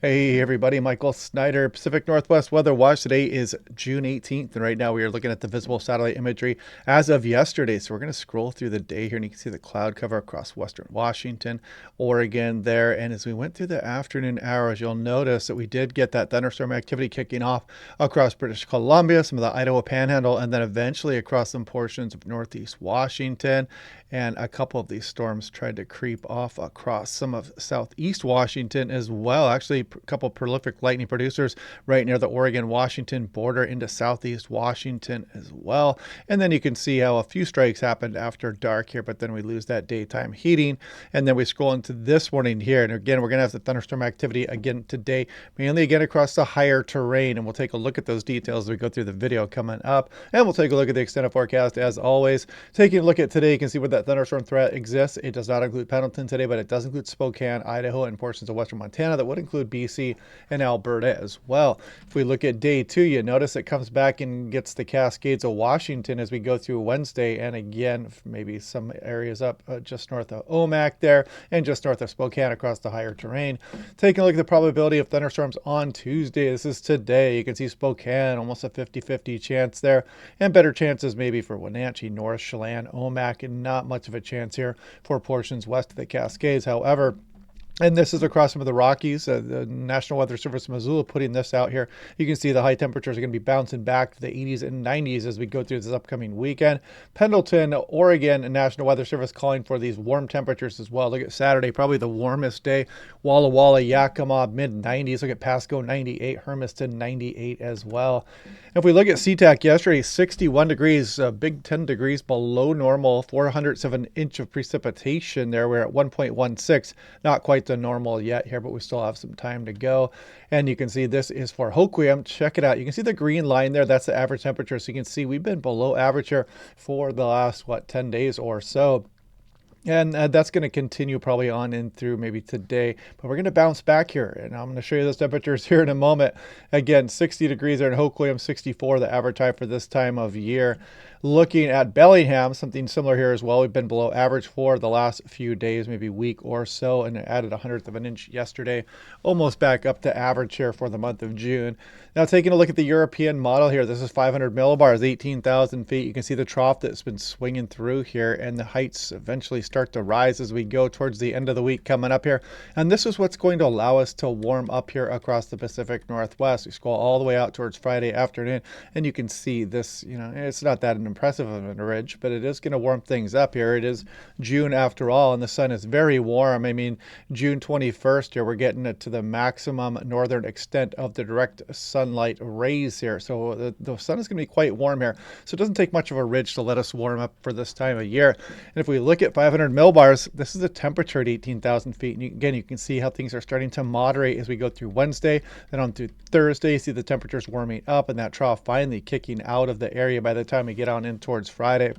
Hey everybody, Michael Snyder, Pacific Northwest Weather Watch. Today is June 18th, and right now we are looking at the visible satellite imagery as of yesterday. So we're going to scroll through the day here, and you can see the cloud cover across western Washington, Oregon there. And as we went through the afternoon hours, you'll notice that we did get that thunderstorm activity kicking off across British Columbia, some of the Idaho Panhandle, and then eventually across some portions of northeast Washington. And a couple of these storms tried to creep off across some of southeast Washington as well. Actually, a couple of prolific lightning producers right near the Oregon-Washington border into southeast Washington as well. And then you can see how a few strikes happened after dark here, but then we lose that daytime heating. And then we scroll into this morning here. And again, we're going to have the thunderstorm activity again today, mainly again across the higher terrain. And we'll take a look at those details as we go through the video coming up. And we'll take a look at the extended forecast as always. Taking a look at today, you can see where that thunderstorm threat exists. It does not include Pendleton today, but it does include Spokane, Idaho, and portions of western Montana. That would include BC and Alberta as well. If we look at day two, you notice it comes back and gets the Cascades of Washington as we go through Wednesday. And again, maybe some areas up just north of Omak there and just north of Spokane across the higher terrain. Taking a look at the probability of thunderstorms on Tuesday. This is today. You can see Spokane, almost a 50-50 chance there. And better chances maybe for Wenatchee, North, Chelan, Omak, and not much of a chance here for portions west of the Cascades. However, and this is across some of the Rockies. The National Weather Service Missoula putting this out here. You can see the high temperatures are going to be bouncing back to the 80s and 90s as we go through this upcoming weekend. Pendleton, Oregon, and National Weather Service calling for these warm temperatures as well. Look at Saturday, probably the warmest day. Walla Walla, Yakima, mid-90s. Look at Pasco, 98. Hermiston, 98 as well. If we look at SeaTac yesterday, 61 degrees, big 10 degrees below normal, 400ths of an inch of precipitation there. We're at 1.16, not quite the normal yet here, but we still have some time to go. And you can see this is for Hoquiam. Check it out. You can see the green line there. That's the average temperature. So you can see we've been below average here for the last, 10 days or so. And that's going to continue probably on in through maybe today. But we're going to bounce back here. And I'm going to show you those temperatures here in a moment. Again, 60 degrees there in Hoquiam, 64 the average time for this time of year. Looking at Bellingham, something similar here as well. We've been below average for the last few days, maybe week or so, and it added 100th of an inch yesterday, almost back up to average here for the month of June. Now taking a look at the European model here, this is 500 millibars, 18,000 feet. You can see the trough that's been swinging through here, and the heights eventually start to rise as we go towards the end of the week coming up here. And this is what's going to allow us to warm up here across the Pacific Northwest. We scroll all the way out towards Friday afternoon, and you can see this, it's not that impressive of a ridge, but it is going to warm things up here. It is June after all, and the sun is very warm. I mean, June 21st here, we're getting it to the maximum northern extent of the direct sunlight rays here. So the sun is going to be quite warm here. So it doesn't take much of a ridge to let us warm up for this time of year. And if we look at 500 millibars, this is the temperature at 18,000 feet. And again, you can see how things are starting to moderate as we go through Wednesday. Then on through Thursday, you see the temperatures warming up and that trough finally kicking out of the area by the time we get on in towards Friday.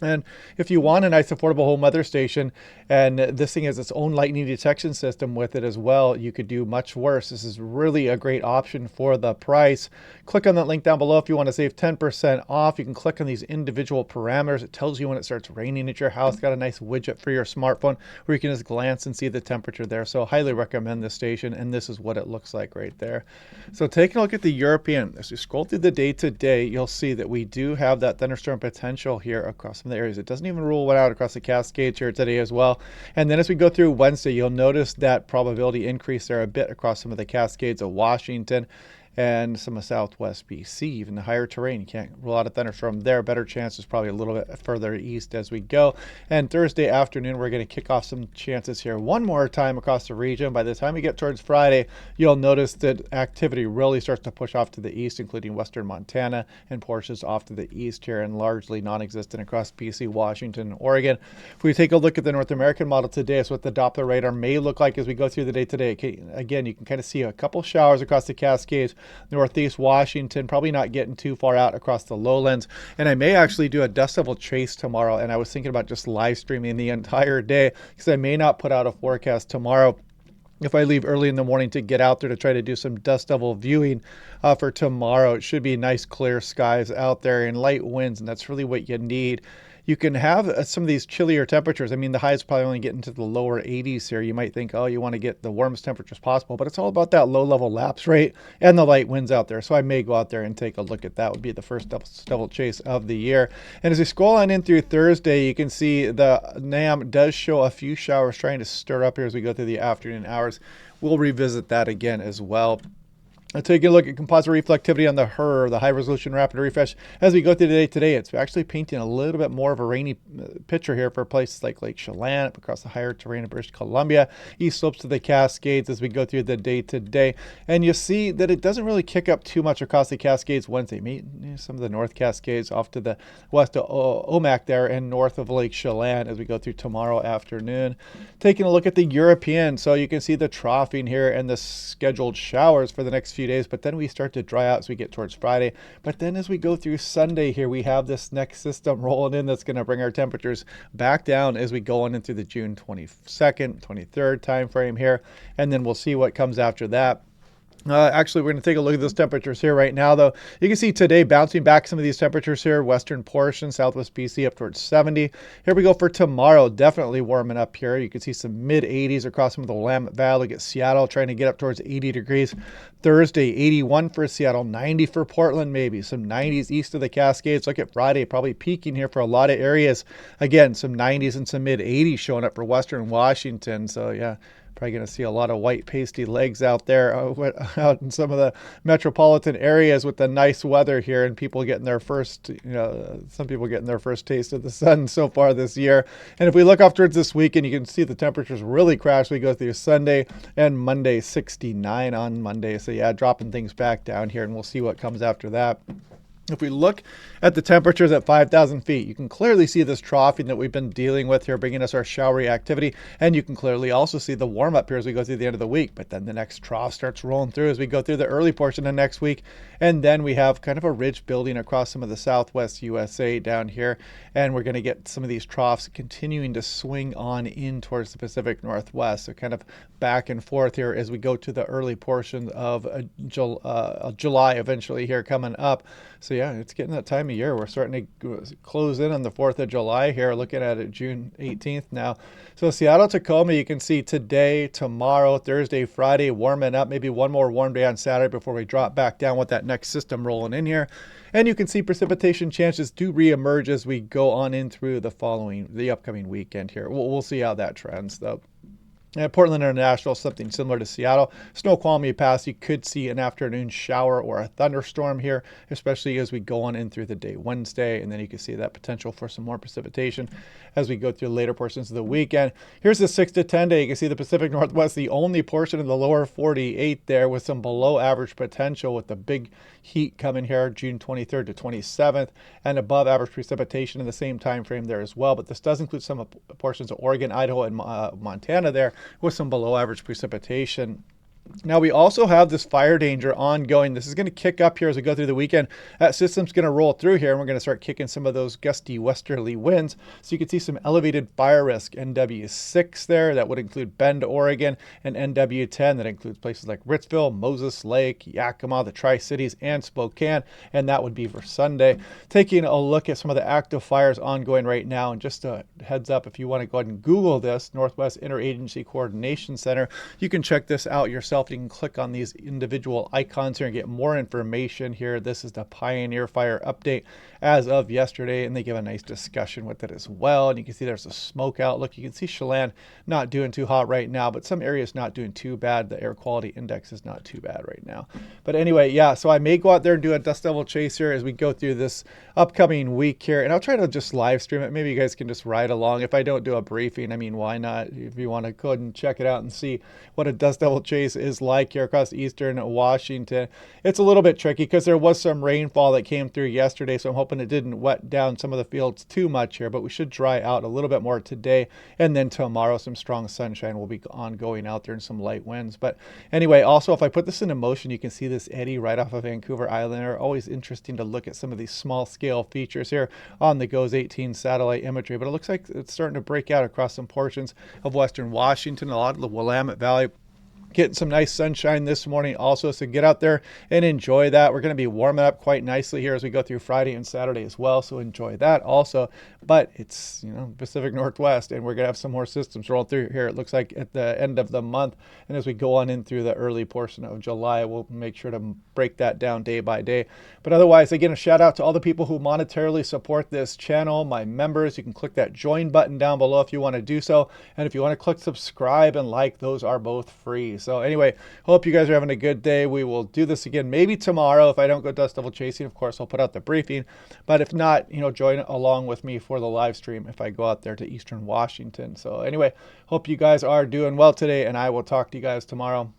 And if you want a nice affordable home weather station, and this thing has its own lightning detection system with it as well, you could do much worse. This is really a great option for the price. Click on that link down below if you want to save 10% off. You can click on these individual parameters. It tells you when it starts raining at your house. Got a nice widget for your smartphone where you can just glance and see the temperature there. So highly recommend this station, and this is what it looks like right there. So taking a look at the European, as we scroll through the day to day, you'll see that we do have that thunderstorm potential here across some of the areas. It doesn't even rule one out across the Cascades here today as well. And then as we go through Wednesday, you'll notice that probability increase there a bit across some of the Cascades of Washington and some of southwest BC, even the higher terrain. You can't rule out a thunderstorm there. Better chances probably a little bit further east as we go. And Thursday afternoon, we're going to kick off some chances here one more time across the region. By the time we get towards Friday, you'll notice that activity really starts to push off to the east, including western Montana and portions off to the east here, and largely non-existent across BC, Washington, and Oregon. If we take a look at the North American model today, it's what the Doppler radar may look like as we go through the day today. Again, you can kind of see a couple showers across the Cascades, northeast Washington, probably not getting too far out across the lowlands. And I may actually do a dust devil chase tomorrow. And I was thinking about just live streaming the entire day because I may not put out a forecast tomorrow if I leave early in the morning to get out there to try to do some dust devil viewing for tomorrow. It should be nice clear skies out there and light winds, and that's really what you need. you can have some of these chillier temperatures. I mean, the highs probably only get into the lower 80s here. You might think, oh, you want to get the warmest temperatures possible, but it's all about that low level lapse rate and the light winds out there. So I may go out there and take a look at that. Would be the first double chase of the year. And as we scroll on in through Thursday, you can see the NAM does show a few showers trying to stir up here as we go through the afternoon hours. We'll revisit that again as well. Taking a look at composite reflectivity on the HRR, the high resolution rapid refresh. As we go through the day today, it's actually painting a little bit more of a rainy picture here for places like Lake Chelan, up across the higher terrain of British Columbia, east slopes of the Cascades as we go through the day today. And you see that it doesn't really kick up too much across the Cascades Wednesday. Some of the North Cascades off to the west of Omak there and north of Lake Chelan as we go through tomorrow afternoon. Taking a look at the European, so you can see the troughing here and the scheduled showers for the next few days, but then we start to dry out as we get towards Friday. But then as we go through Sunday here, we have this next system rolling in that's going to bring our temperatures back down as we go on into the June 22nd, 23rd time frame here, and then we'll see what comes after that. Actually, we're going to take a look at those temperatures here right now, though. You can see today bouncing back some of these temperatures here. Western portion, southwest BC up towards 70. Here we go for tomorrow. Definitely warming up here. You can see some mid 80s across some of the Willamette Valley. Get Seattle trying to get up towards 80 degrees. Thursday, 81 for Seattle, 90 for Portland, maybe some 90s east of the Cascades. Look at Friday, probably peaking here for a lot of areas. Again, some 90s and some mid 80s showing up for Western Washington. So, yeah. Probably going to see a lot of white pasty legs out there out in some of the metropolitan areas with the nice weather here and people getting their first, some people getting their first taste of the sun so far this year. And if we look off towards this weekend, you can see the temperatures really crash. We go through Sunday and Monday, 69 on Monday. So yeah, dropping things back down here and we'll see what comes after that. If we look at the temperatures at 5,000 feet, you can clearly see this troughing that we've been dealing with here, bringing us our showery activity. And you can clearly also see the warm up here as we go through the end of the week. But then the next trough starts rolling through as we go through the early portion of next week. And then we have kind of a ridge building across some of the southwest USA down here. And we're going to get some of these troughs continuing to swing on in towards the Pacific Northwest. So kind of back and forth here as we go to the early portion of July eventually here coming up. So yeah, it's getting that time of year. We're starting to close in on the 4th of July here, looking at it June 18th now. So Seattle, Tacoma, you can see today, tomorrow, Thursday, Friday, warming up. Maybe one more warm day on Saturday before we drop back down with that next system rolling in here. And you can see precipitation chances do reemerge as we go on in through the upcoming weekend here. We'll see how that trends though. At Portland International, something similar to Seattle. Snoqualmie Pass, you could see an afternoon shower or a thunderstorm here, especially as we go on in through the day Wednesday. And then you can see that potential for some more precipitation as we go through later portions of the weekend. Here's the 6 to 10 day. You can see the Pacific Northwest, the only portion of the lower 48 there with some below average potential with the big heat coming here June 23rd to 27th and above average precipitation in the same time frame there as well. But this does include some portions of Oregon, Idaho, and Montana there with some below average precipitation. Now we also have this fire danger ongoing. This is going to kick up here as we go through the weekend. That system's going to roll through here and we're going to start kicking some of those gusty westerly winds. So you can see some elevated fire risk. NW6 there, that would include Bend, Oregon, and NW10 that includes places like Ritzville, Moses Lake, Yakima, the Tri-Cities, and Spokane. And that would be for Sunday. Taking a look at some of the active fires ongoing right now, and just a heads up, if you want to go ahead and Google this, Northwest Interagency Coordination Center, you can check this out yourself. You can click on these individual icons here and get more information here. This is the Pioneer Fire update as of yesterday, and they give a nice discussion with it as well. And you can see there's a smoke outlook. You can see Chelan not doing too hot right now, but some areas not doing too bad. The air quality index is not too bad right now. But anyway, yeah, so I may go out there and do a dust devil chase here as we go through this upcoming week here, and I'll try to just live stream it. Maybe you guys can just ride along. If I don't do a briefing, I mean, why not? If you want to go ahead and check it out and see what a dust devil chase is like here across eastern Washington. It's a little bit tricky because there was some rainfall that came through yesterday, so I'm hoping it didn't wet down some of the fields too much here, but we should dry out a little bit more today, and then tomorrow some strong sunshine will be ongoing out there and some light winds. But anyway, also if I put this into motion, you can see this eddy right off of Vancouver Island. They're always interesting to look at some of these small scale features here on the GOES 18 satellite imagery, but it looks like it's starting to break out across some portions of western Washington, a lot of the Willamette Valley. Getting some nice sunshine this morning also, so get out there and enjoy that. We're going to be warming up quite nicely here as we go through Friday and Saturday as well, so enjoy that also. But it's, Pacific Northwest, and we're going to have some more systems roll through here, it looks like, at the end of the month. And as we go on in through the early portion of July, we'll make sure to break that down day by day. But otherwise, again, a shout out to all the people who monetarily support this channel, my members. You can click that join button down below if you want to do so. And if you want to click subscribe and like, those are both free. So anyway, hope you guys are having a good day. We will do this again maybe tomorrow. If I don't go dust devil chasing, of course, I'll put out the briefing. But if not, join along with me for the live stream if I go out there to Eastern Washington. So anyway, hope you guys are doing well today, and I will talk to you guys tomorrow.